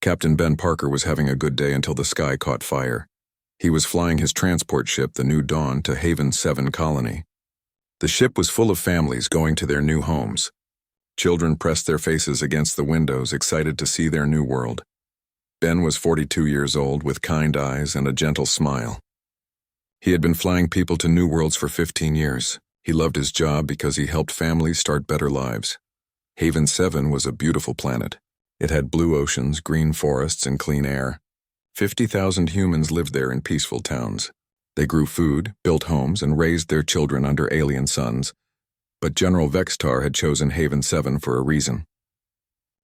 Captain Ben Parker was having a good day until the sky caught fire. He was flying his transport ship, the New Dawn, to Haven 7 colony. The ship was full of families going to their new homes. Children pressed their faces against the windows, excited to see their new world. Ben was 42 years old, with kind eyes and a gentle smile. He had been flying people to new worlds for 15 years. He loved his job because he helped families start better lives. Haven 7 was a beautiful planet. It had blue oceans, green forests, and clean air. 50,000 humans lived there in peaceful towns. They grew food, built homes, and raised their children under alien suns. But General Vextar had chosen Haven 7 for a reason.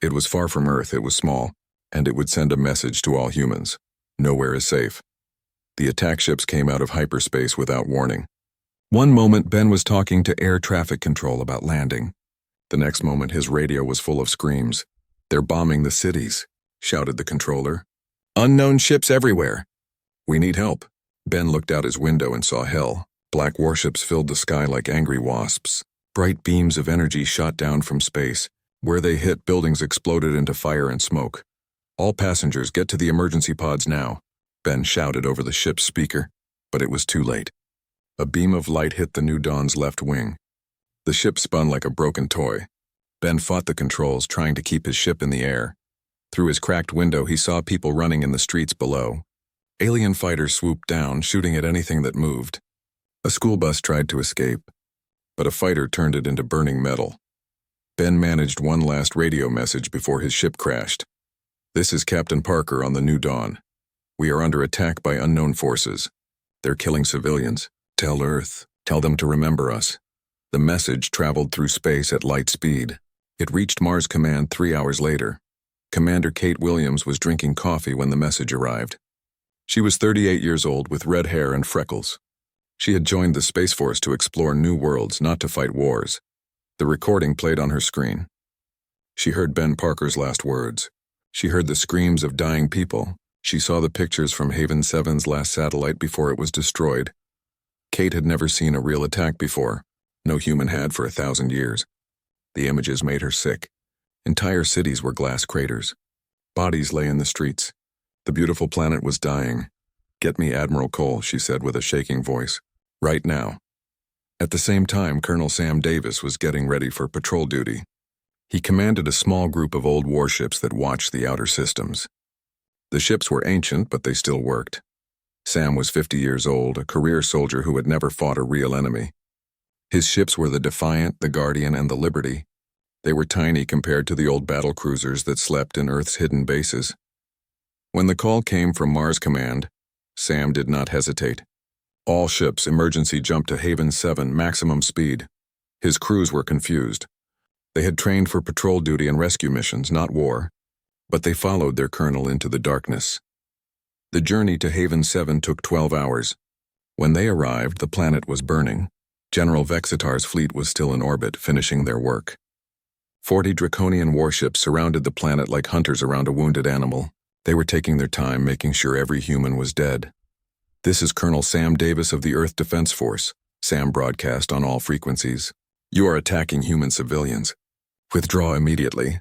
It was far from Earth, it was small, and it would send a message to all humans. Nowhere is safe. The attack ships came out of hyperspace without warning. One moment, Ben was talking to air traffic control about landing. The next moment, his radio was full of screams. "They're bombing the cities," shouted the controller. "Unknown ships everywhere. We need help." Ben looked out his window and saw hell. Black warships filled the sky like angry wasps. Bright beams of energy shot down from space. Where they hit, buildings exploded into fire and smoke. "All passengers, get to the emergency pods now," Ben shouted over the ship's speaker. But it was too late. A beam of light hit the New Dawn's left wing. The ship spun like a broken toy. Ben fought the controls, trying to keep his ship in the air. Through his cracked window, he saw people running in the streets below. Alien fighters swooped down, shooting at anything that moved. A school bus tried to escape, but a fighter turned it into burning metal. Ben managed one last radio message before his ship crashed. "This is Captain Parker on the New Dawn. We are under attack by unknown forces. They're killing civilians. Tell Earth. Tell them to remember us." The message traveled through space at light speed. It reached Mars Command 3 hours later. Commander Kate Williams was drinking coffee when the message arrived. She was 38 years old with red hair and freckles. She had joined the Space Force to explore new worlds, not to fight wars. The recording played on her screen. She heard Ben Parker's last words. She heard the screams of dying people. She saw the pictures from Haven 7's last satellite before it was destroyed. Kate had never seen a real attack before. No human had for 1,000 years. The images made her sick. Entire cities were glass craters. Bodies lay in the streets. The beautiful planet was dying. "Get me Admiral Cole," she said with a shaking voice. "Right now." At the same time, Colonel Sam Davis was getting ready for patrol duty. He commanded a small group of old warships that watched the outer systems. The ships were ancient, but they still worked. Sam was 50 years old, a career soldier who had never fought a real enemy. His ships were the Defiant, the Guardian, and the Liberty. They were tiny compared to the old battle cruisers that slept in Earth's hidden bases. When the call came from Mars Command, Sam did not hesitate. "All ships, emergency jump to Haven 7, maximum speed." His crews were confused. They had trained for patrol duty and rescue missions, not war, but they followed their colonel into the darkness. The journey to Haven 7 took 12 hours. When they arrived, the planet was burning. General Vexitar's fleet was still in orbit, finishing their work. 40 draconian warships surrounded the planet like hunters around a wounded animal. They were taking their time, making sure every human was dead. "This is Colonel Sam Davis of the Earth Defense Force," Sam broadcast on all frequencies. "You are attacking human civilians. Withdraw immediately."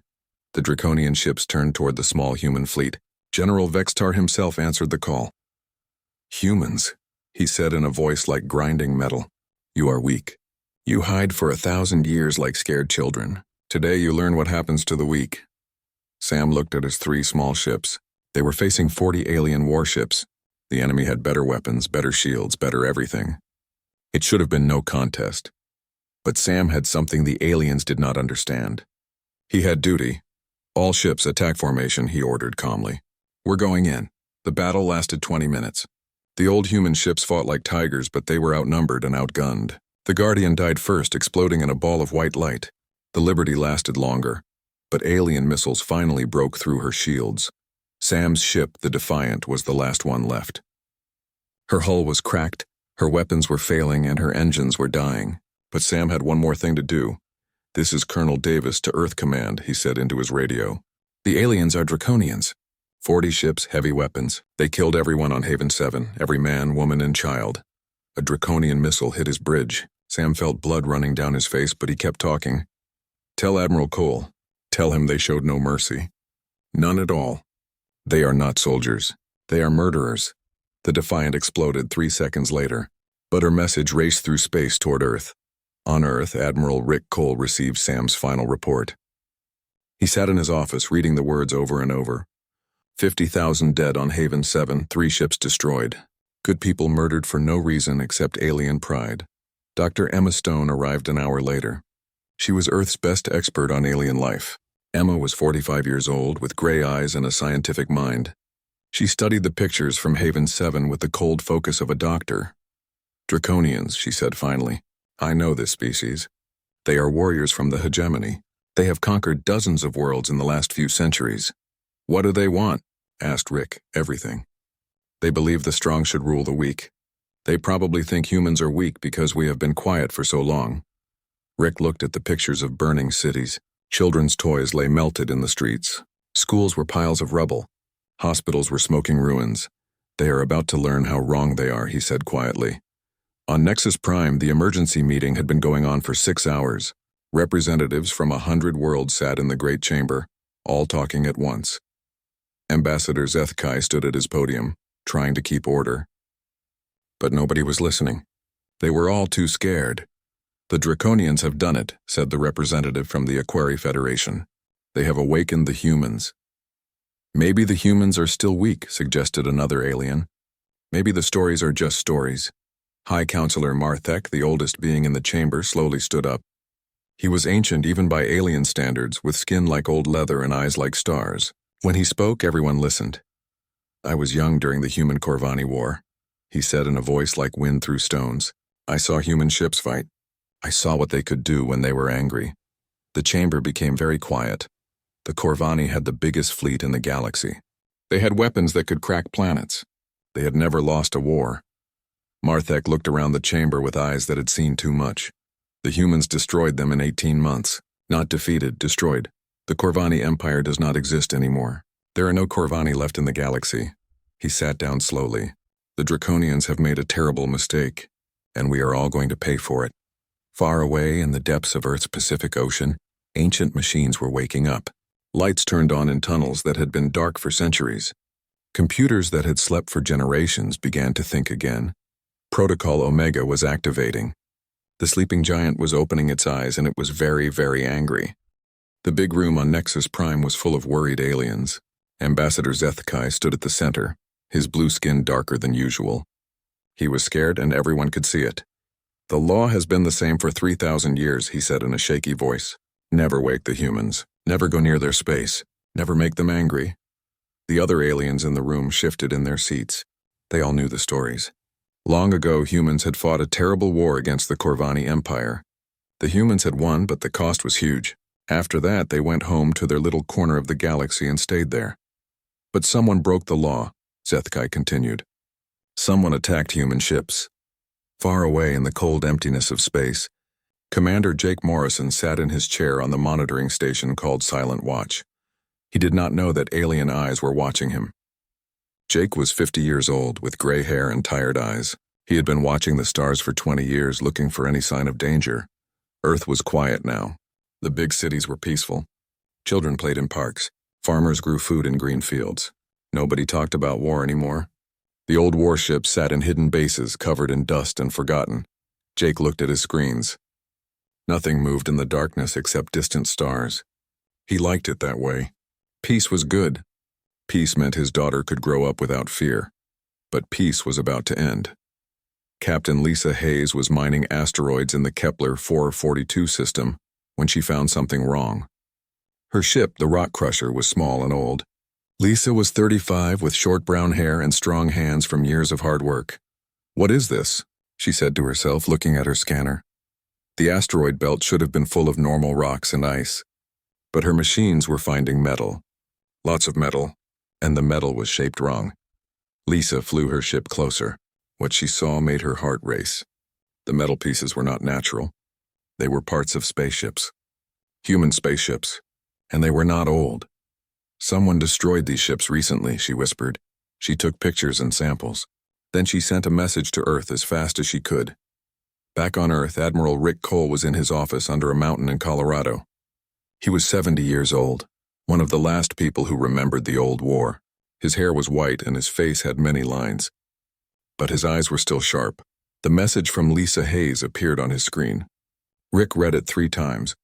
The draconian ships turned toward the small human fleet. General Vextar himself answered the call. "Humans," he said in a voice like grinding metal. "You are weak. You hide for 1,000 years like scared children. Today you learn what happens to the weak." Sam looked at his 3 small ships. They were facing 40 alien warships. The enemy had better weapons, better shields, better everything. It should have been no contest. But Sam had something the aliens did not understand. He had duty. "All ships, attack formation," he ordered calmly. "We're going in." The battle lasted 20 minutes. The old human ships fought like tigers, but they were outnumbered and outgunned. The Guardian died first, exploding in a ball of white light. The Liberty lasted longer, but alien missiles finally broke through her shields. Sam's ship, the Defiant, was the last one left. Her hull was cracked, her weapons were failing, and her engines were dying. But Sam had one more thing to do. "This is Colonel Davis to Earth Command," he said into his radio. "The aliens are draconians. 40 ships, heavy weapons. They killed everyone on Haven 7, every man, woman, and child. A draconian missile hit his bridge. Sam felt blood running down his face, but he kept talking. "Tell Admiral Cole. Tell him they showed no mercy. None at all. They are not soldiers. They are murderers. The Defiant exploded 3 seconds later, but her message raced through space toward Earth. On Earth, Admiral Rick Cole received Sam's final report. He sat in his office reading the words over and over. 50,000 dead on Haven 7, 3 ships destroyed. Good people murdered for no reason except alien pride. Dr. Emma Stone arrived an hour later. She was Earth's best expert on alien life. Emma was 45 years old, with gray eyes and a scientific mind. She studied the pictures from Haven 7 with the cold focus of a doctor. Draconians, she said finally. I know this species. They are warriors from the hegemony. They have conquered dozens of worlds in the last few centuries. What do they want? Asked Rick. Everything. They believe the strong should rule the weak. They probably think humans are weak because we have been quiet for so long. Rick looked at the pictures of burning cities. Children's toys lay melted in the streets. Schools were piles of rubble. Hospitals were smoking ruins. They are about to learn how wrong they are, he said quietly. On Nexus Prime, the emergency meeting had been going on for 6 hours. Representatives from 100 worlds sat in the Great Chamber, all talking at once. Ambassador Zethkai stood at his podium, trying to keep order. But nobody was listening. They were all too scared. The Draconians have done it, said the representative from the Aquari Federation. They have awakened the humans. Maybe the humans are still weak, suggested another alien. Maybe the stories are just stories. High Counselor Marthek, the oldest being in the chamber, slowly stood up. He was ancient even by alien standards, with skin like old leather and eyes like stars. When he spoke, everyone listened. I was young during the Human Corvani War, he said in a voice like wind through stones. I saw human ships fight. I saw what they could do when they were angry. The chamber became very quiet. The Corvani had the biggest fleet in the galaxy. They had weapons that could crack planets. They had never lost a war. Marthek looked around the chamber with eyes that had seen too much. The humans destroyed them in 18 months. Not defeated, destroyed. The Corvani Empire does not exist anymore. There are no Corvani left in the galaxy. He sat down slowly. The Draconians have made a terrible mistake, and we are all going to pay for it. Far away in the depths of Earth's Pacific Ocean, ancient machines were waking up. Lights turned on in tunnels that had been dark for centuries. Computers that had slept for generations began to think again. Protocol Omega was activating. The sleeping giant was opening its eyes, and it was very, very angry. The big room on Nexus Prime was full of worried aliens. Ambassador Zethkai stood at the center, his blue skin darker than usual. He was scared, and everyone could see it. The law has been the same for 3,000 years, he said in a shaky voice. Never wake the humans. Never go near their space. Never make them angry. The other aliens in the room shifted in their seats. They all knew the stories. Long ago, humans had fought a terrible war against the Corvani Empire. The humans had won, but the cost was huge. After that, they went home to their little corner of the galaxy and stayed there. But someone broke the law, Zethkai continued. Someone attacked human ships. Far away in the cold emptiness of space, Commander Jake Morrison sat in his chair on the monitoring station called Silent Watch. He did not know that alien eyes were watching him. Jake was 50 years old, with gray hair and tired eyes. He had been watching the stars for 20 years, looking for any sign of danger. Earth was quiet now. The big cities were peaceful. Children played in parks. Farmers grew food in green fields. Nobody talked about war anymore. The old warships sat in hidden bases, covered in dust and forgotten. Jake looked at his screens. Nothing moved in the darkness except distant stars. He liked it that way. Peace was good. Peace meant his daughter could grow up without fear. But peace was about to end. Captain Lisa Hayes was mining asteroids in the Kepler 442 system when she found something wrong. Her ship, the Rock Crusher, was small and old. Lisa was 35 with short brown hair and strong hands from years of hard work. What is this? She said to herself, looking at her scanner. The asteroid belt should have been full of normal rocks and ice. But her machines were finding metal. Lots of metal, and the metal was shaped wrong. Lisa flew her ship closer. What she saw made her heart race. The metal pieces were not natural. They were parts of spaceships. Human spaceships. And they were not old. Someone destroyed these ships recently, she whispered. She took pictures and samples. Then she sent a message to Earth as fast as she could. Back on Earth, Admiral Rick Cole was in his office under a mountain in Colorado. He was 70 years old, one of the last people who remembered the old war. His hair was white and his face had many lines. But his eyes were still sharp. The message from Lisa Hayes appeared on his screen. Rick read it 3 times.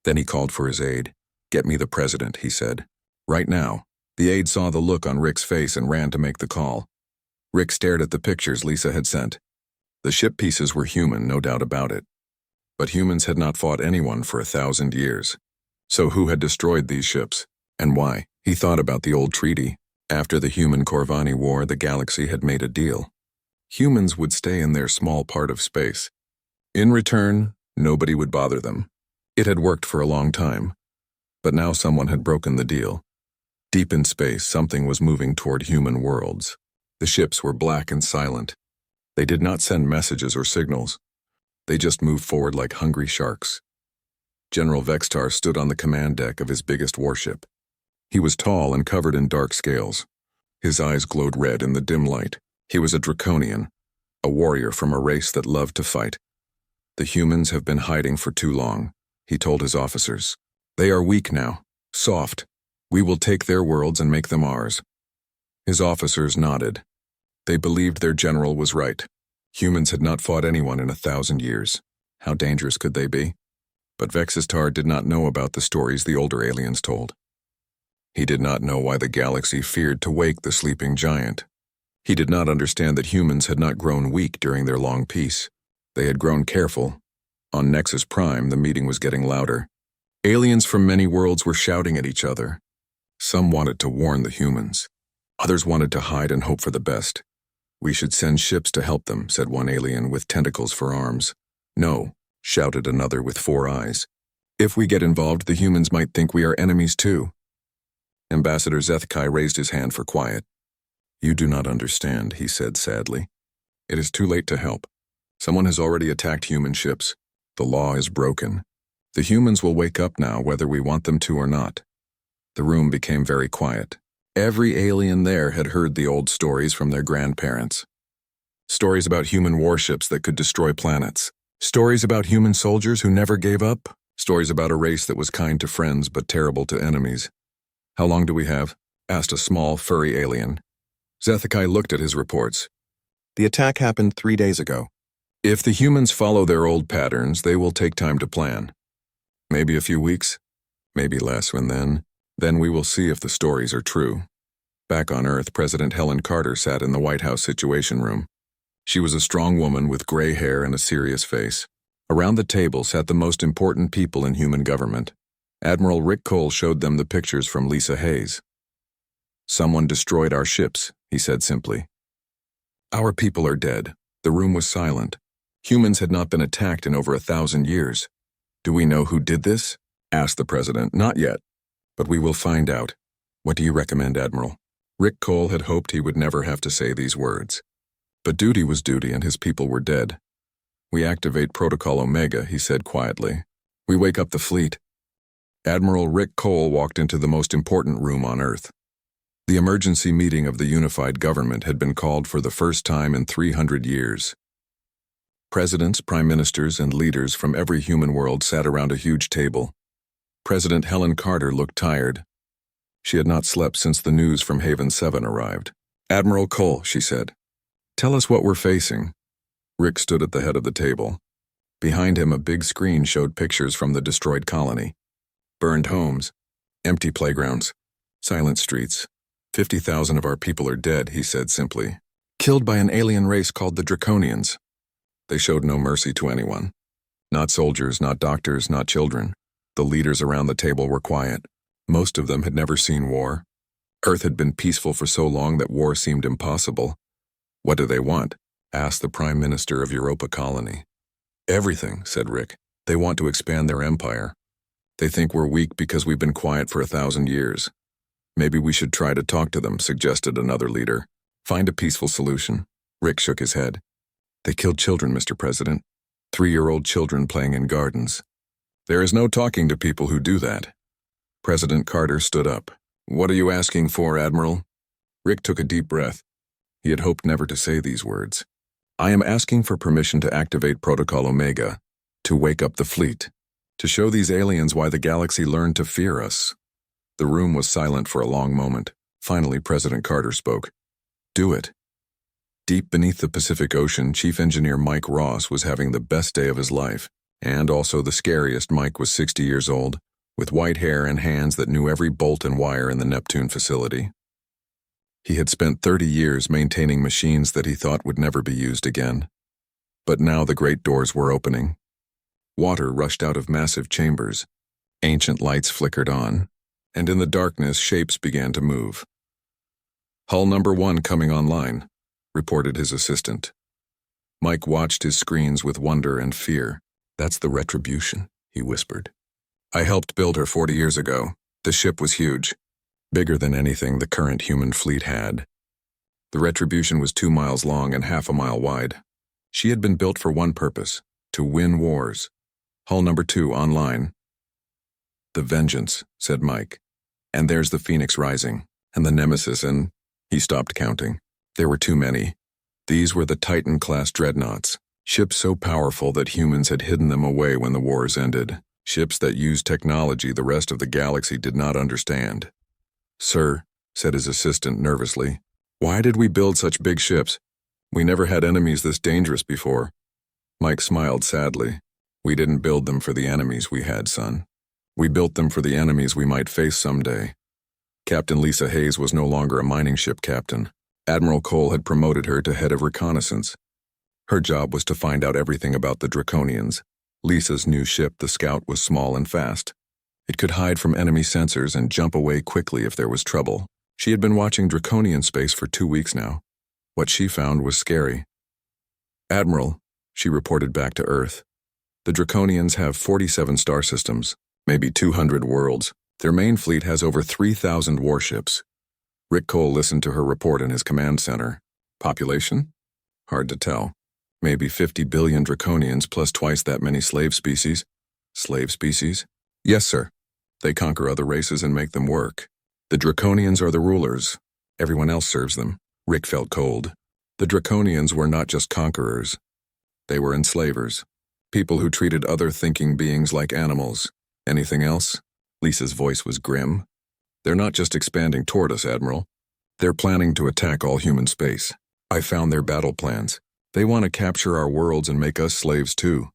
Then he called for his aide. "Get me the president," he said. "Right now." The aide saw the look on Rick's face and ran to make the call. Rick stared at the pictures Lisa had sent. The ship pieces were human, no doubt about it. But humans had not fought anyone for 1,000 years. So who had destroyed these ships? And why? He thought about the old treaty. After the human-Corvani War, the galaxy had made a deal. Humans would stay in their small part of space. In return, nobody would bother them. It had worked for a long time. But now someone had broken the deal. Deep in space, something was moving toward human worlds. The ships were black and silent. They did not send messages or signals. They just moved forward like hungry sharks. General Vextar stood on the command deck of his biggest warship. He was tall and covered in dark scales. His eyes glowed red in the dim light. He was a draconian, a warrior from a race that loved to fight. "The humans have been hiding for too long," he told his officers. "They are weak now, soft. We will take their worlds and make them ours." His officers nodded. They believed their general was right. Humans had not fought anyone in 1,000 years. How dangerous could they be? But Vexistar did not know about the stories the older aliens told. He did not know why the galaxy feared to wake the sleeping giant. He did not understand that humans had not grown weak during their long peace. They had grown careful. On Nexus Prime, the meeting was getting louder. Aliens from many worlds were shouting at each other. Some wanted to warn the humans. Others wanted to hide and hope for the best. "We should send ships to help them," said one alien with tentacles for arms. "No," shouted another with 4 eyes. "If we get involved, the humans might think we are enemies too." Ambassador Zethkai raised his hand for quiet. "You do not understand," he said sadly. "It is too late to help. Someone has already attacked human ships. The law is broken. The humans will wake up now whether we want them to or not." The room became very quiet. Every alien there had heard the old stories from their grandparents. Stories about human warships that could destroy planets. Stories about human soldiers who never gave up. Stories about a race that was kind to friends but terrible to enemies. "How long do we have?" asked a small, furry alien. Zethkai looked at his reports. "The attack happened 3 days ago. If the humans follow their old patterns, they will take time to plan. Maybe a few weeks, maybe less, and then we will see if the stories are true." Back on Earth, President Helen Carter sat in the White House Situation Room. She was a strong woman with gray hair and a serious face. Around the table sat the most important people in human government. Admiral Rick Cole showed them the pictures from Lisa Hayes. "Someone destroyed our ships," he said simply. "Our people are dead." The room was silent. Humans had not been attacked in over 1,000 years. "Do we know who did this?" asked the president. "Not yet, but we will find out. What do you recommend, Admiral?" Rick Cole had hoped he would never have to say these words. But duty was duty and his people were dead. "We activate Protocol Omega," he said quietly. "We wake up the fleet." Admiral Rick Cole walked into the most important room on Earth. The emergency meeting of the unified government had been called for the first time in 300 years. Presidents, prime ministers, and leaders from every human world sat around a huge table. President Helen Carter looked tired. She had not slept since the news from Haven 7 arrived. "Admiral Cole," she said, "tell us what we're facing." Rick stood at the head of the table. Behind him, a big screen showed pictures from the destroyed colony. Burned homes, empty playgrounds, silent streets. 50,000 of our people are dead, he said simply. Killed by an alien race called the Draconians. They showed no mercy to anyone. Not soldiers, not doctors, not children. The leaders around the table were quiet. Most of them had never seen war. Earth had been peaceful for so long that war seemed impossible. "What do they want?" asked the Prime Minister of Europa Colony. "Everything," said Rick. "They want to expand their empire. They think we're weak because we've been quiet for 1,000 years. Maybe we should try to talk to them," suggested another leader. "Find a peaceful solution." Rick shook his head. "They killed children, Mr. President. 3-year-old children playing in gardens. There is no talking to people who do that." President Carter stood up. "What are you asking for, Admiral?" Rick took a deep breath. He had hoped never to say these words. "I am asking for permission to activate Protocol Omega, to wake up the fleet, to show these aliens why the galaxy learned to fear us." The room was silent for a long moment. Finally, President Carter spoke. Do it. Deep beneath the Pacific Ocean, Chief Engineer Mike Ross was having the best day of his life, and also the scariest. Mike was 60 years old, with white hair and hands that knew every bolt and wire in the Neptune facility. He had spent 30 years maintaining machines that he thought would never be used again. But now the great doors were opening. Water rushed out of massive chambers. Ancient lights flickered on, and in the darkness, shapes began to move. Hull number 1 coming online, reported his assistant. Mike watched his screens with wonder and fear. That's the Retribution, he whispered. I helped build her 40 years ago. The ship was huge, bigger than anything the current human fleet had. The Retribution was 2 miles long and half a mile wide. She had been built for one purpose, to win wars. Hull number 2 online. The Vengeance, said Mike. And there's the Phoenix Rising, and the Nemesis, and he stopped counting. There were too many. These were the Titan-class dreadnoughts, ships so powerful that humans had hidden them away when the wars ended, ships that used technology the rest of the galaxy did not understand. Sir, said his assistant nervously, why did we build such big ships? We never had enemies this dangerous before. Mike smiled sadly. We didn't build them for the enemies we had, son. We built them for the enemies we might face someday. Captain Lisa Hayes was no longer a mining ship captain. Admiral Cole had promoted her to head of reconnaissance. Her job was to find out everything about the Draconians. Lisa's new ship, the Scout, was small and fast. It could hide from enemy sensors and jump away quickly if there was trouble. She had been watching Draconian space for 2 weeks now. What she found was scary. Admiral, she reported back to Earth. The Draconians have 47 star systems, maybe 200 worlds. Their main fleet has over 3,000 warships. Rick Cole listened to her report in his command center. Population? Hard to tell. Maybe 50 billion Draconians plus twice that many slave species. Slave species? Yes, sir. They conquer other races and make them work. The Draconians are the rulers. Everyone else serves them. Rick felt cold. The Draconians were not just conquerors. They were enslavers. People who treated other thinking beings like animals. Anything else? Lisa's voice was grim. They're not just expanding toward us, Admiral. They're planning to attack all human space. I found their battle plans. They want to capture our worlds and make us slaves too.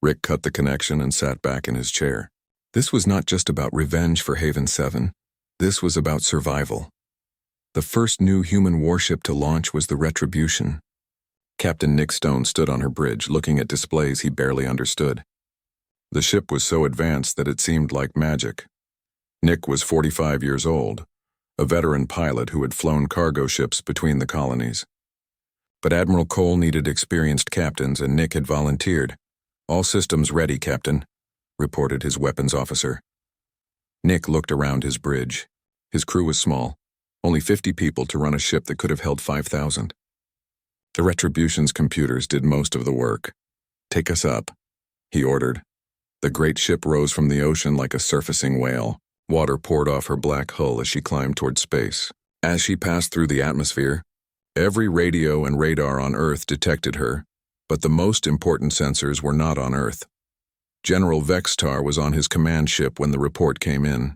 Rick cut the connection and sat back in his chair. This was not just about revenge for Haven 7. This was about survival. The first new human warship to launch was the Retribution. Captain Nick Stone stood on her bridge, looking at displays he barely understood. The ship was so advanced that it seemed like magic. Nick was 45 years old, a veteran pilot who had flown cargo ships between the colonies. But Admiral Cole needed experienced captains, and Nick had volunteered. All systems ready, Captain, reported his weapons officer. Nick looked around his bridge. His crew was small, only 50 people to run a ship that could have held 5,000. The Retribution's computers did most of the work. Take us up, he ordered. The great ship rose from the ocean like a surfacing whale. Water poured off her black hull as she climbed toward space. As she passed through the atmosphere, every radio and radar on Earth detected her, but the most important sensors were not on Earth. General Vextar was on his command ship when the report came in.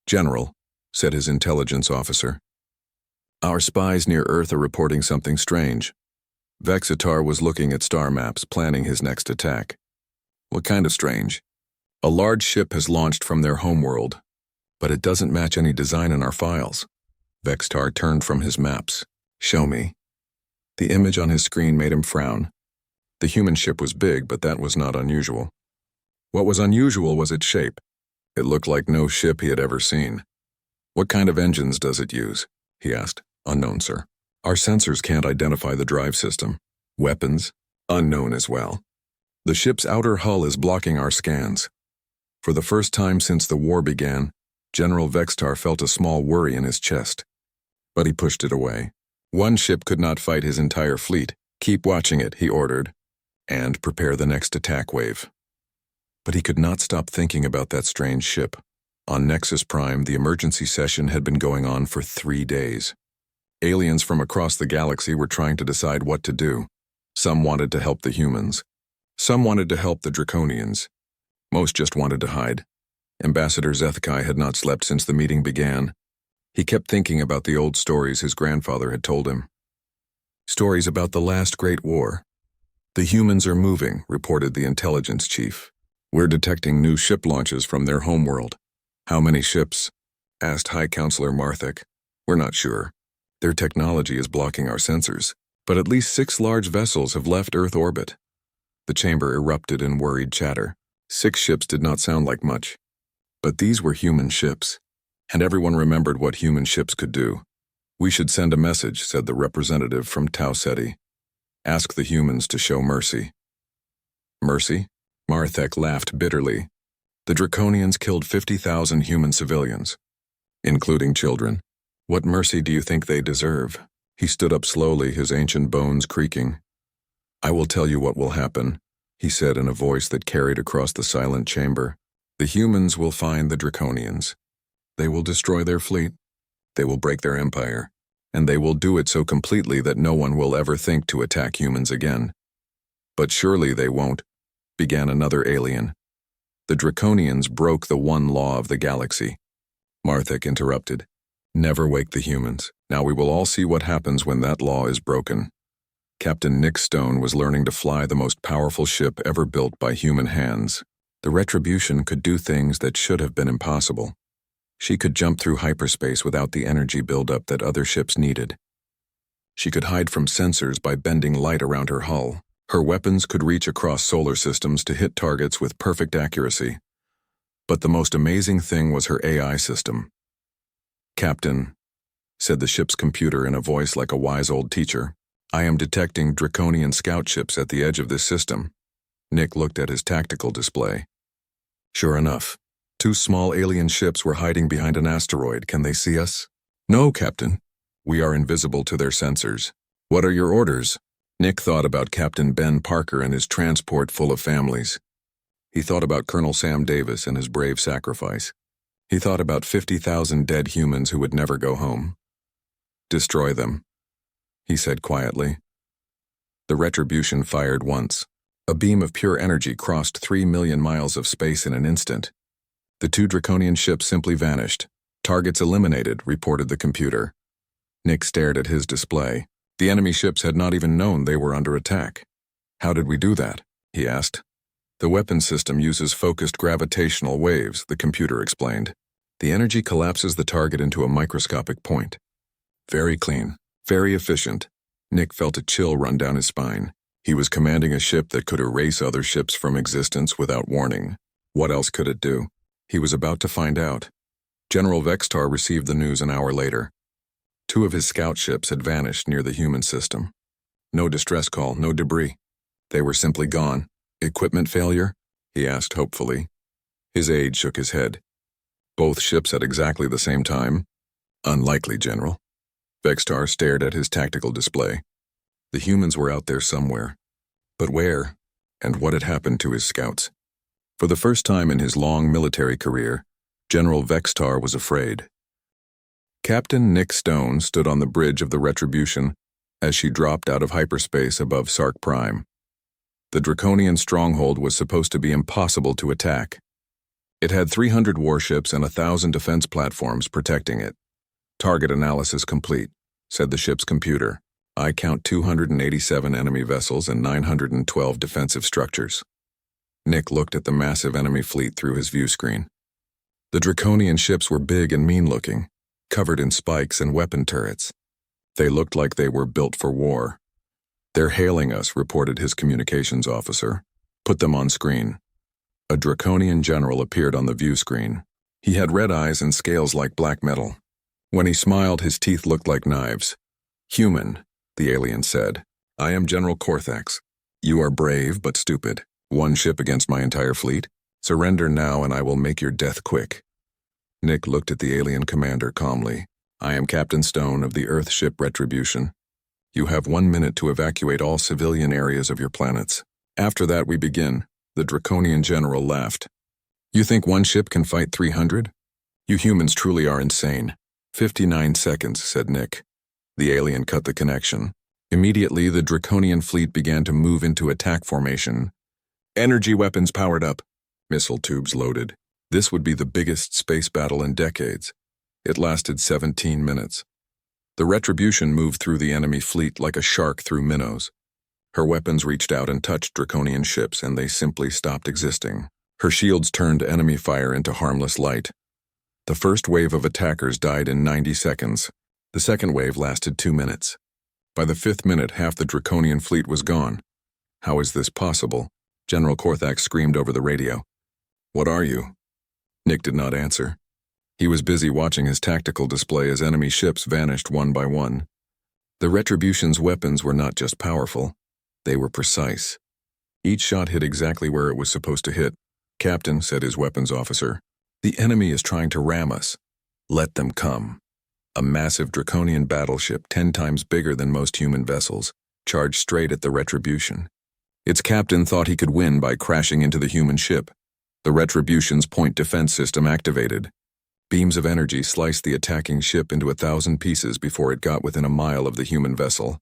General, said his intelligence officer, our spies near Earth are reporting something strange. Vexitar was looking at star maps, planning his next attack. What kind of strange? A large ship has launched from their homeworld, but it doesn't match any design in our files. Vextar turned from his maps. Show me. The image on his screen made him frown. The human ship was big, but that was not unusual. What was unusual was its shape. It looked like no ship he had ever seen. What kind of engines does it use? He asked. Unknown, sir. Our sensors can't identify the drive system. Weapons? Unknown as well. The ship's outer hull is blocking our scans. For the first time since the war began, General Vextar felt a small worry in his chest. But he pushed it away. One ship could not fight his entire fleet. Keep watching it, he ordered, and prepare the next attack wave. But he could not stop thinking about that strange ship. On Nexus Prime, the emergency session had been going on for 3 days. Aliens from across the galaxy were trying to decide what to do. Some wanted to help the humans. Some wanted to help the Draconians. Most just wanted to hide. Ambassador Zethkai had not slept since the meeting began. He kept thinking about the old stories his grandfather had told him. Stories about the last great war. "The humans are moving," reported the intelligence chief. "We're detecting new ship launches from their homeworld." "How many ships?" asked High Counselor Marthek. "We're not sure. Their technology is blocking our sensors, but at least 6 large vessels have left Earth orbit." The chamber erupted in worried chatter. 6 ships did not sound like much. But these were human ships, and everyone remembered what human ships could do. "We should send a message," said the representative from Tau Ceti. "Ask the humans to show mercy." "Mercy?" Marthek laughed bitterly. "The Draconians killed 50,000 human civilians, including children. What mercy do you think they deserve?" He stood up slowly, his ancient bones creaking. "I will tell you what will happen," he said in a voice that carried across the silent chamber. "The humans will find the Draconians. They will destroy their fleet. They will break their empire. And they will do it so completely that no one will ever think to attack humans again." "But surely they won't," began another alien. "The Draconians broke the one law of the galaxy." Marthek interrupted. "Never wake the humans. Now we will all see what happens when that law is broken." Captain Nick Stone was learning to fly the most powerful ship ever built by human hands. The Retribution could do things that should have been impossible. She could jump through hyperspace without the energy buildup that other ships needed. She could hide from sensors by bending light around her hull. Her weapons could reach across solar systems to hit targets with perfect accuracy. But the most amazing thing was her AI system. "Captain," said the ship's computer in a voice like a wise old teacher, "I am detecting Draconian scout ships at the edge of this system." Nick looked at his tactical display. Sure enough, 2 small alien ships were hiding behind an asteroid. "Can they see us?" "No, Captain. We are invisible to their sensors." "What are your orders?" Nick thought about Captain Ben Parker and his transport full of families. He thought about Colonel Sam Davis and his brave sacrifice. He thought about 50,000 dead humans who would never go home. "Destroy them," he said quietly. The Retribution fired once. A beam of pure energy crossed 3 million miles of space in an instant. The 2 Draconian ships simply vanished. "Targets eliminated," reported the computer. Nick stared at his display. The enemy ships had not even known they were under attack. "How did we do that?" he asked. "The weapon system uses focused gravitational waves," the computer explained. "The energy collapses the target into a microscopic point. Very clean, very efficient." Nick felt a chill run down his spine. He was commanding a ship that could erase other ships from existence without warning. What else could it do? He was about to find out. General Vextar received the news an hour later. 2 of his scout ships had vanished near the human system. No distress call, no debris. They were simply gone. "Equipment failure?" he asked hopefully. His aide shook his head. "Both ships at exactly the same time?" "Unlikely, General." Vextar stared at his tactical display. The humans were out there somewhere. But where? And what had happened to his scouts? For the first time in his long military career, General Vextar was afraid. Captain Nick Stone stood on the bridge of the Retribution as she dropped out of hyperspace above Sark Prime. The Draconian stronghold was supposed to be impossible to attack. It had 300 warships and 1,000 defense platforms protecting it. "Target analysis complete," said the ship's computer. "I count 287 enemy vessels and 912 defensive structures." Nick looked at the massive enemy fleet through his view screen. The Draconian ships were big and mean-looking, covered in spikes and weapon turrets. They looked like they were built for war. "They're hailing us," reported his communications officer. "Put them on screen." A Draconian general appeared on the view screen. He had red eyes and scales like black metal. When he smiled, his teeth looked like knives. "Human," the alien said. "I am General Corthax. You are brave but stupid. 1 ship against my entire fleet. Surrender now and I will make your death quick." Nick looked at the alien commander calmly. "I am Captain Stone of the Earth ship Retribution. You have 1 minute to evacuate all civilian areas of your planets. After that we begin." The Draconian general laughed. "You think 1 ship can fight 300? You humans truly are insane." 59 seconds, said Nick. The alien cut the connection. Immediately, the Draconian fleet began to move into attack formation. Energy weapons powered up. Missile tubes loaded. This would be the biggest space battle in decades. It lasted 17 minutes. The Retribution moved through the enemy fleet like a shark through minnows. Her weapons reached out and touched Draconian ships, and they simply stopped existing. Her shields turned enemy fire into harmless light. The first wave of attackers died in 90 seconds. The second wave lasted 2 minutes. By the 5th minute, half the Draconian fleet was gone. How is this possible? General Korthak screamed over the radio. What are you? Nick did not answer. He was busy watching his tactical display as enemy ships vanished one by one. The Retribution's weapons were not just powerful, they were precise. Each shot hit exactly where it was supposed to hit. Captain, said his weapons officer, the enemy is trying to ram us. Let them come. A massive Draconian battleship 10 times bigger than most human vessels charged straight at the Retribution. Its captain thought he could win by crashing into the human ship. The Retribution's point defense system activated. Beams of energy sliced the attacking ship into 1,000 pieces before it got within a mile of the human vessel.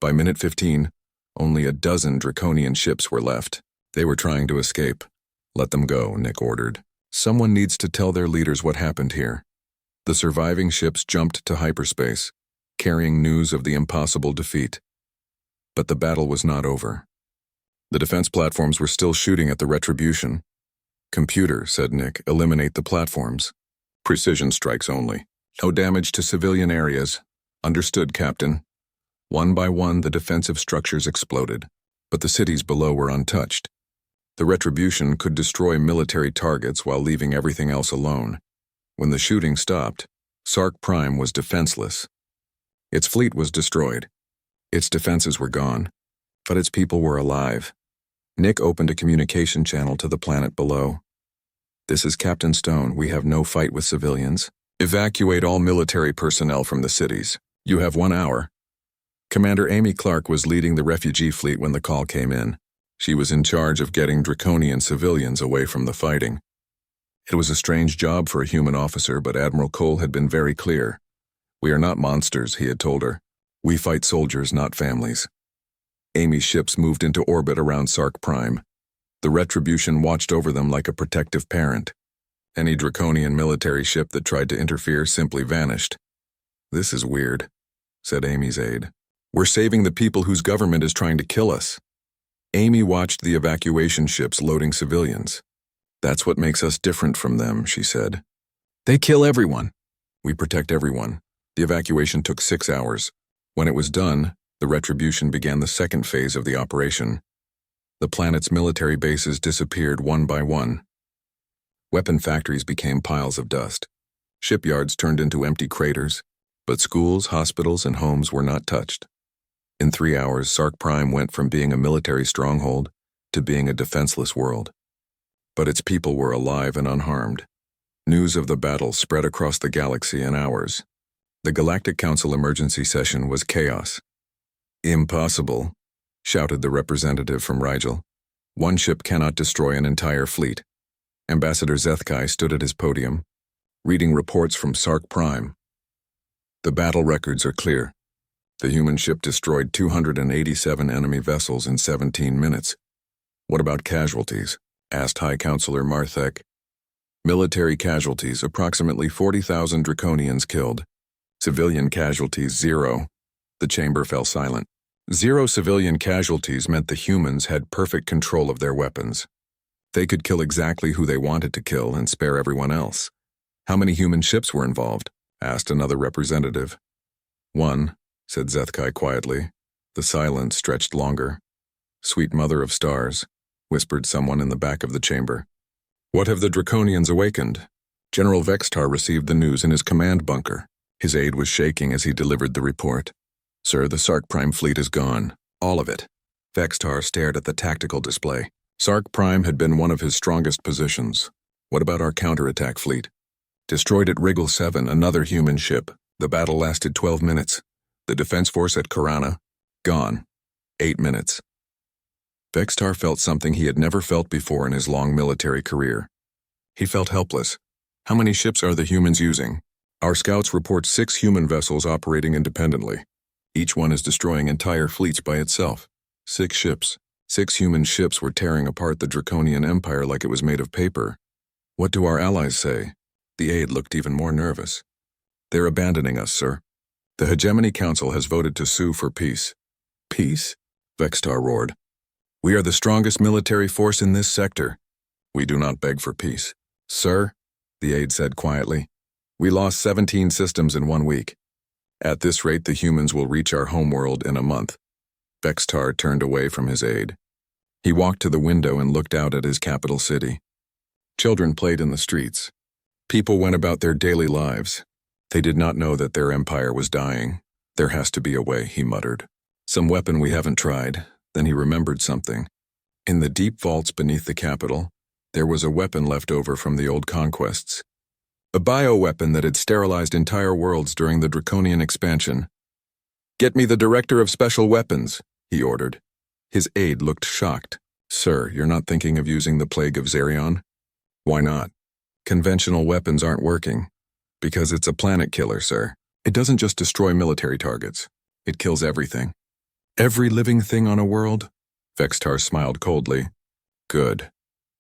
By minute 15, only a dozen Draconian ships were left. They were trying to escape. Let them go, Nick ordered. Someone needs to tell their leaders what happened here. The surviving ships jumped to hyperspace, carrying news of the impossible defeat. But the battle was not over. The defense platforms were still shooting at the Retribution. Computer, said Nick, eliminate the platforms. Precision strikes only. No damage to civilian areas. Understood, Captain. One by one, the defensive structures exploded, but the cities below were untouched. The Retribution could destroy military targets while leaving everything else alone. When the shooting stopped, Sark Prime was defenseless. Its fleet was destroyed. Its defenses were gone, but its people were alive. Nick opened a communication channel to the planet below. This is Captain Stone. We have no fight with civilians. Evacuate all military personnel from the cities. You have 1 hour. Commander Amy Clark was leading the refugee fleet when the call came in. She was in charge of getting Draconian civilians away from the fighting. It was a strange job for a human officer, but Admiral Cole had been very clear. We are not monsters, he had told her. We fight soldiers, not families. Amy's ships moved into orbit around Sark Prime. The Retribution watched over them like a protective parent. Any Draconian military ship that tried to interfere simply vanished. This is weird, said Amy's aide. We're saving the people whose government is trying to kill us. Amy watched the evacuation ships loading civilians. That's what makes us different from them, she said. They kill everyone. We protect everyone. The evacuation took 6 hours. When it was done, the Retribution began the second phase of the operation. The planet's military bases disappeared one by one. Weapon factories became piles of dust. Shipyards turned into empty craters, but schools, hospitals, and homes were not touched. In 3 hours, Sark Prime went from being a military stronghold to being a defenseless world. But its people were alive and unharmed. News of the battle spread across the galaxy in hours. The Galactic Council emergency session was chaos. Impossible, shouted the representative from Rigel. One ship cannot destroy an entire fleet. Ambassador Zethkai stood at his podium, reading reports from Sark Prime. The battle records are clear. The human ship destroyed 287 enemy vessels in 17 minutes. What about casualties? Asked High Counselor Marthek. Military casualties, approximately 40,000 Draconians killed. Civilian casualties, 0. The chamber fell silent. 0 civilian casualties meant the humans had perfect control of their weapons. They could kill exactly who they wanted to kill and spare everyone else. How many human ships were involved? Asked another representative. 1, said Zethkai quietly. The silence stretched longer. Sweet mother of stars, whispered someone in the back of the chamber. What have the Draconians awakened? General Vextar received the news in his command bunker. His aide was shaking as he delivered the report. Sir, the Sark Prime fleet is gone. All of it. Vextar stared at the tactical display. Sark Prime had been one of his strongest positions. What about our counterattack fleet? Destroyed at Wriggle 7, another human ship. The battle lasted 12 minutes. The defense force at Karana, gone. 8 minutes. Vextar felt something he had never felt before in his long military career. He felt helpless. How many ships are the humans using? Our scouts report 6 human vessels operating independently. Each one is destroying entire fleets by itself. 6 ships. 6 human ships were tearing apart the Draconian Empire like it was made of paper. What do our allies say? The aide looked even more nervous. They're abandoning us, sir. The Hegemony Council has voted to sue for peace. Peace? Vextar roared. We are the strongest military force in this sector. We do not beg for peace. Sir, the aide said quietly, we lost 17 systems in 1 week. At this rate, the humans will reach our homeworld in a month. Vextar turned away from his aide. He walked to the window and looked out at his capital city. Children played in the streets. People went about their daily lives. They did not know that their empire was dying. There has to be a way, he muttered. Some weapon we haven't tried. Then he remembered something. In the deep vaults beneath the capital, there was a weapon left over from the old conquests. A bioweapon that had sterilized entire worlds during the Draconian expansion. Get me the Director of Special Weapons, he ordered. His aide looked shocked. Sir, you're not thinking of using the Plague of Xerion? Why not? Conventional weapons aren't working. Because it's a planet killer, sir. It doesn't just destroy military targets. It kills everything. Every living thing on a world? Vextar smiled coldly. Good.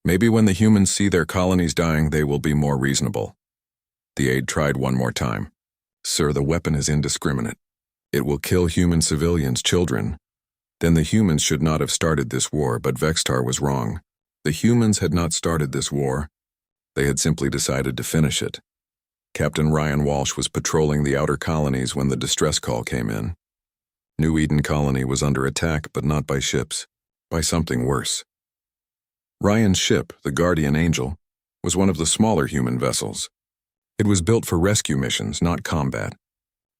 Maybe when the humans see their colonies dying, they will be more reasonable. The aide tried one more time. Sir, the weapon is indiscriminate. It will kill human civilians, children. Then the humans should not have started this war, but Vextar was wrong. The humans had not started this war. They had simply decided to finish it. Captain Ryan Walsh was patrolling the outer colonies when the distress call came in. New Eden Colony was under attack, but not by ships, by something worse. Ryan's ship, the Guardian Angel, was one of the smaller human vessels. It was built for rescue missions, not combat.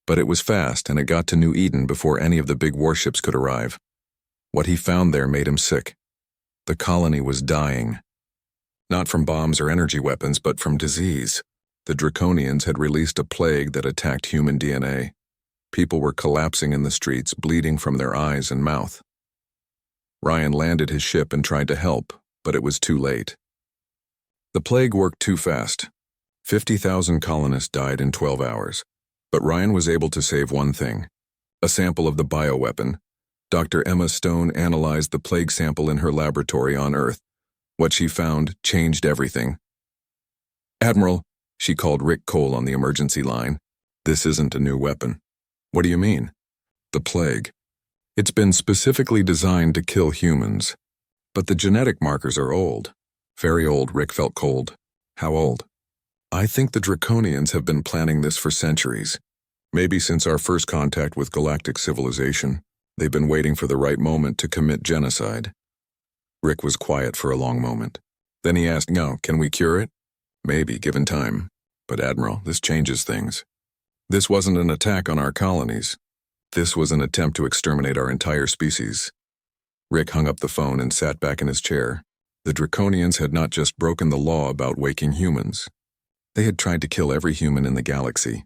But it was fast, and it got to New Eden before any of the big warships could arrive. What he found there made him sick. The colony was dying. Not from bombs or energy weapons, but from disease. The Draconians had released a plague that attacked human DNA. People were collapsing in the streets, bleeding from their eyes and mouth. Ryan landed his ship and tried to help, but it was too late. The plague worked too fast. 50,000 colonists died in 12 hours. But Ryan was able to save one thing, a sample of the bioweapon. Dr. Emma Stone analyzed the plague sample in her laboratory on Earth. What she found changed everything. Admiral, she called Rick Cole on the emergency line. This isn't a new weapon. What do you mean? The plague. It's been specifically designed to kill humans. But the genetic markers are old. Very old, Rick felt cold. How old? I think the Draconians have been planning this for centuries. Maybe since our first contact with galactic civilization. They've been waiting for the right moment to commit genocide. Rick was quiet for a long moment. Then he asked, No, can we cure it? Maybe, given time. But Admiral, this changes things. This wasn't an attack on our colonies. This was an attempt to exterminate our entire species. Rick hung up the phone and sat back in his chair. The Draconians had not just broken the law about waking humans. They had tried to kill every human in the galaxy.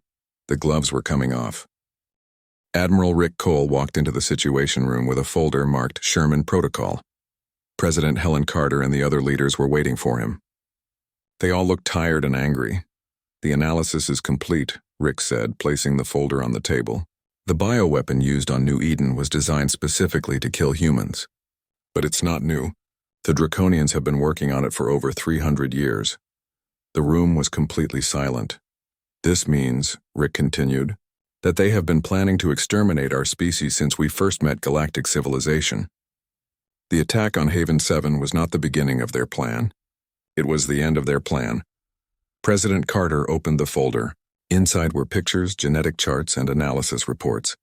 The gloves were coming off. Admiral Rick Cole walked into the Situation Room with a folder marked Sherman Protocol. President Helen Carter and the other leaders were waiting for him. They all looked tired and angry. The analysis is complete, Rick said, placing the folder on the table. The bioweapon used on New Eden was designed specifically to kill humans. But it's not new. The Draconians have been working on it for over 300 years. The room was completely silent. This means, Rick continued, that they have been planning to exterminate our species since we first met galactic civilization. The attack on Haven 7 was not the beginning of their plan. It was the end of their plan. President Carter opened the folder. Inside were pictures, genetic charts, and analysis reports.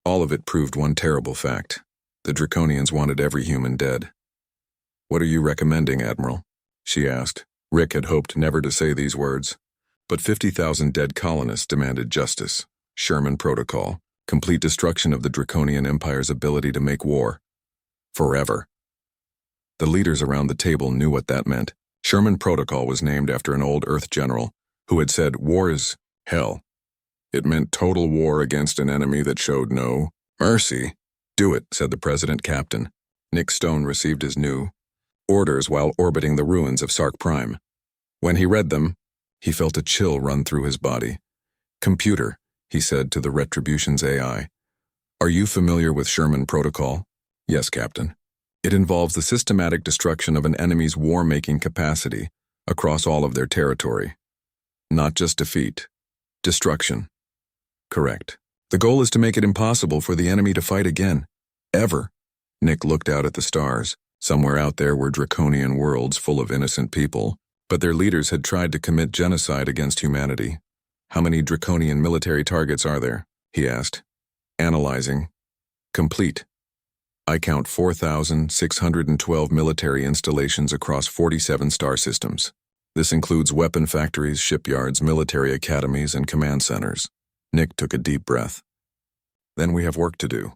All of it proved one terrible fact. The Draconians wanted every human dead. What are you recommending, Admiral? She asked. Rick had hoped never to say these words. But 50,000 dead colonists demanded justice. Sherman Protocol. Complete destruction of the Draconian Empire's ability to make war. Forever. The leaders around the table knew what that meant. Sherman Protocol was named after an old Earth general who had said, war is hell. It meant total war against an enemy that showed no mercy. Do it, said the President Captain. Nick Stone received his new orders while orbiting the ruins of Sark Prime. When he read them, he felt a chill run through his body. Computer, he said to the Retribution's AI. Are you familiar with Sherman Protocol? Yes, Captain. It involves the systematic destruction of an enemy's war-making capacity across all of their territory. Not just defeat, destruction. Correct. The goal is to make it impossible for the enemy to fight again. Ever. Nick looked out at the stars. Somewhere out there were draconian worlds full of innocent people, but their leaders had tried to commit genocide against humanity. How many draconian military targets are there? He asked. Analyzing. Complete. I count 4,612 military installations across 47 star systems. This includes weapon factories, shipyards, military academies, and command centers. Nick took a deep breath. Then we have work to do.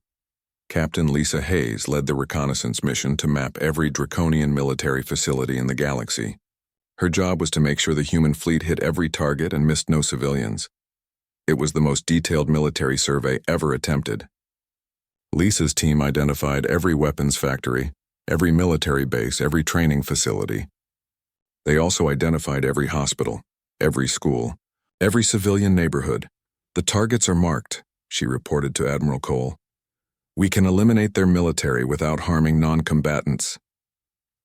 Captain Lisa Hayes led the reconnaissance mission to map every draconian military facility in the galaxy. Her job was to make sure the human fleet hit every target and missed no civilians. It was the most detailed military survey ever attempted. Lisa's team identified every weapons factory, every military base, every training facility. They also identified every hospital, every school, every civilian neighborhood. The targets are marked, she reported to Admiral Cole. We can eliminate their military without harming non-combatants.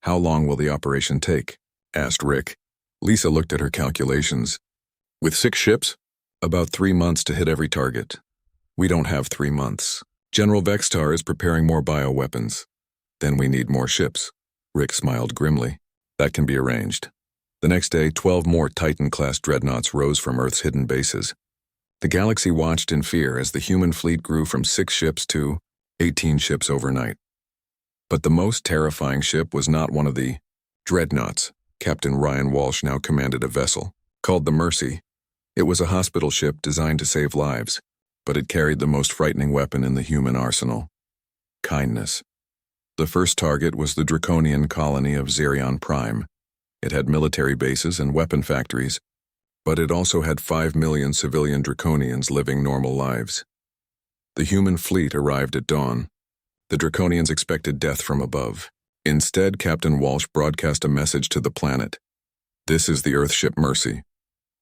How long will the operation take? Asked Rick. Lisa looked at her calculations. With 6 ships? About 3 months to hit every target. We don't have 3 months. General Vextar is preparing more bioweapons. Then we need more ships. Rick smiled grimly. That can be arranged. The next day, 12 more Titan-class dreadnoughts rose from Earth's hidden bases. The galaxy watched in fear as the human fleet grew from 6 ships to 18 ships overnight. But the most terrifying ship was not one of the dreadnoughts. Captain Ryan Walsh now commanded a vessel, called the Mercy. It was a hospital ship designed to save lives, but it carried the most frightening weapon in the human arsenal: kindness. The first target was the draconian colony of Xerion Prime. It had military bases and weapon factories, but it also had 5 million civilian draconians living normal lives. The human fleet arrived at dawn. The draconians expected death from above. Instead, Captain Walsh broadcast a message to the planet. This is the Earthship Mercy.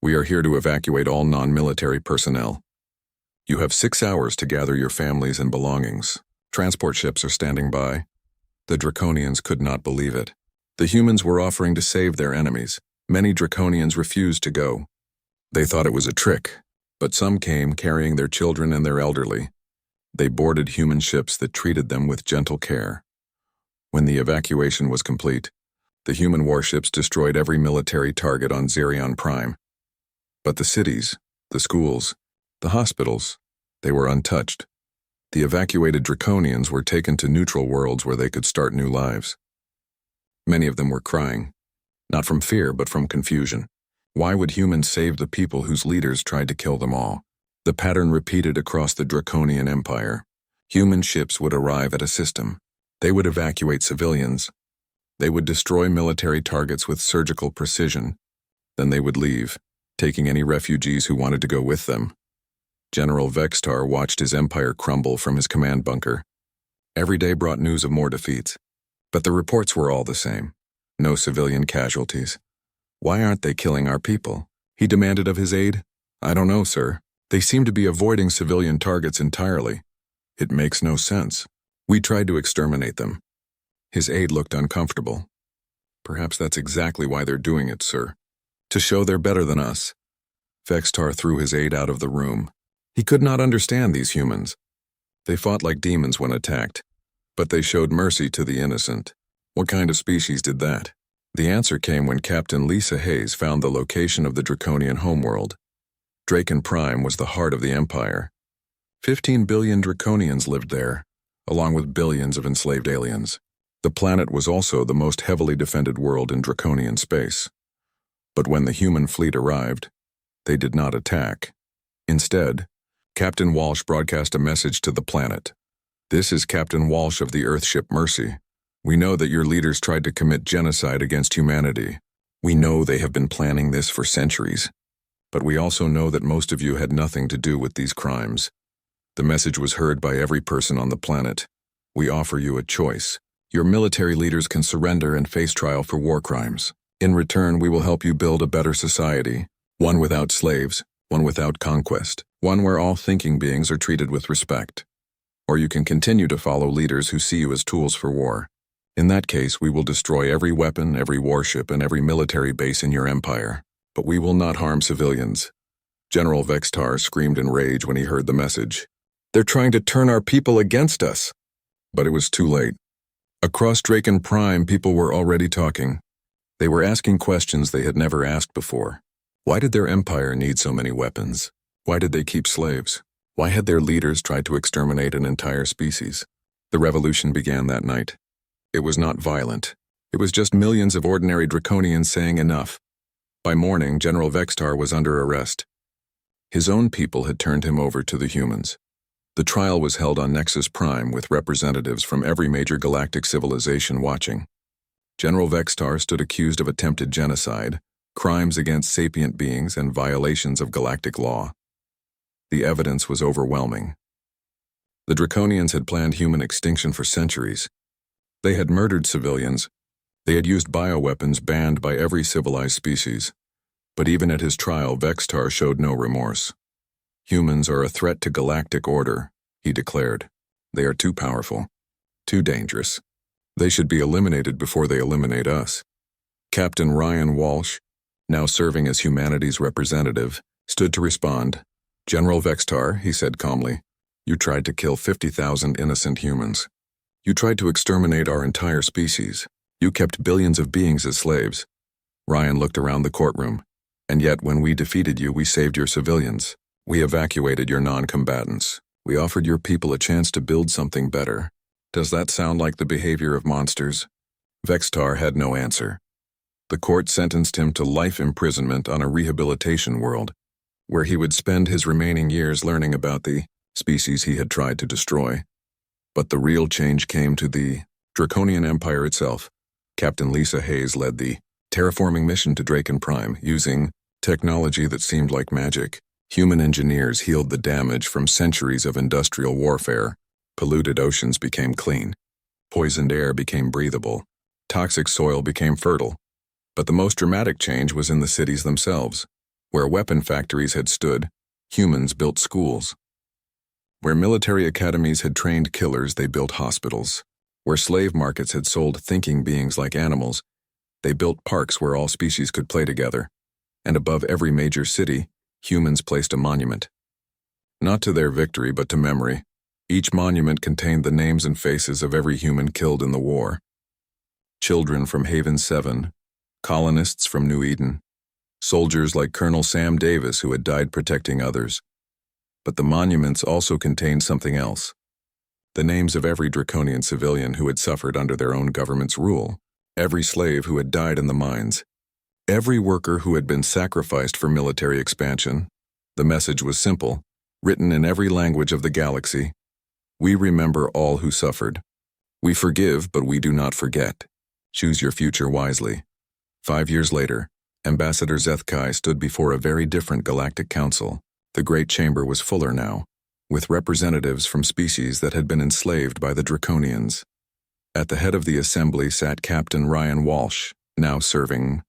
We are here to evacuate all non-military personnel. You have 6 hours to gather your families and belongings. Transport ships are standing by. The draconians could not believe it. The humans were offering to save their enemies. Many draconians refused to go. They thought it was a trick, but some came carrying their children and their elderly. They boarded human ships that treated them with gentle care. When the evacuation was complete, the human warships destroyed every military target on Xerion Prime. But the cities, the schools, the hospitals, they were untouched. The evacuated draconians were taken to neutral worlds where they could start new lives. Many of them were crying, not from fear but from confusion. Why would humans save the people whose leaders tried to kill them all? The pattern repeated across the draconian empire. Human ships would arrive at a system. They would evacuate civilians. They would destroy military targets with surgical precision. Then they would leave, taking any refugees who wanted to go with them. General Vextar watched his empire crumble from his command bunker. Every day brought news of more defeats, but the reports were all the same. No civilian casualties. Why aren't they killing our people? He demanded of his aide. I don't know, sir. They seem to be avoiding civilian targets entirely. It makes no sense. We tried to exterminate them. His aide looked uncomfortable. Perhaps that's exactly why they're doing it, sir. To show they're better than us. Vextar threw his aide out of the room. He could not understand these humans. They fought like demons when attacked, but they showed mercy to the innocent. What kind of species did that? The answer came when Captain Lisa Hayes found the location of the draconian homeworld. Draken Prime was the heart of the empire. 15 billion draconians lived there, along with billions of enslaved aliens. The planet was also the most heavily defended world in draconian space. But when the human fleet arrived, they did not attack. Instead, Captain Walsh broadcast a message to the planet. This is Captain Walsh of the Earthship Mercy. We know that your leaders tried to commit genocide against humanity. We know they have been planning this for centuries. But we also know that most of you had nothing to do with these crimes. The message was heard by every person on the planet. We offer you a choice. Your military leaders can surrender and face trial for war crimes. In return, we will help you build a better society, one without slaves, one without conquest, one where all thinking beings are treated with respect. Or you can continue to follow leaders who see you as tools for war. In that case, we will destroy every weapon, every warship, and every military base in your empire. But we will not harm civilians. General Vextar screamed in rage when he heard the message. "They're trying to turn our people against us." But it was too late. Across Draken Prime, people were already talking. They were asking questions they had never asked before. Why did their empire need so many weapons? Why did they keep slaves? Why had their leaders tried to exterminate an entire species? The revolution began that night. It was not violent. It was just millions of ordinary Draconians saying enough. By morning, General Vextar was under arrest. His own people had turned him over to the humans. The trial was held on Nexus Prime with representatives from every major galactic civilization watching. General Vextar stood accused of attempted genocide, crimes against sapient beings, and violations of galactic law. The evidence was overwhelming. The Draconians had planned human extinction for centuries. They had murdered civilians. They had used bioweapons banned by every civilized species. But even at his trial, Vextar showed no remorse. "Humans are a threat to galactic order," he declared. "They are too powerful, too dangerous. They should be eliminated before they eliminate us." Captain Ryan Walsh, now serving as humanity's representative, stood to respond. "General Vextar," he said calmly, "you tried to kill 50,000 innocent humans. You tried to exterminate our entire species. You kept billions of beings as slaves." Ryan looked around the courtroom. "And yet, when we defeated you, we saved your civilians. We evacuated your non-combatants. We offered your people a chance to build something better. Does that sound like the behavior of monsters?" Vextar had no answer. The court sentenced him to life imprisonment on a rehabilitation world, where he would spend his remaining years learning about the species he had tried to destroy. But the real change came to the Draconian Empire itself. Captain Lisa Hayes led the terraforming mission to Draken Prime, using technology that seemed like magic. Human engineers healed the damage from centuries of industrial warfare. Polluted oceans became clean. Poisoned air became breathable. Toxic soil became fertile. But the most dramatic change was in the cities themselves. Where weapon factories had stood, humans built schools. Where military academies had trained killers, they built hospitals. Where slave markets had sold thinking beings like animals, they built parks where all species could play together. And above every major city, humans placed a monument. Not to their victory, but to memory. Each monument contained the names and faces of every human killed in the war. Children from Haven 7, colonists from New Eden, soldiers like Colonel Sam Davis who had died protecting others. But the monuments also contained something else. The names of every Draconian civilian who had suffered under their own government's rule, every slave who had died in the mines, every worker who had been sacrificed for military expansion. The message was simple, written in every language of the galaxy. We remember all who suffered. We forgive, but we do not forget. Choose your future wisely. 5 years later, Ambassador Zethkai stood before a very different galactic council. The Great Chamber was fuller now, with representatives from species that had been enslaved by the Draconians. At the head of the assembly sat Captain Ryan Walsh, now serving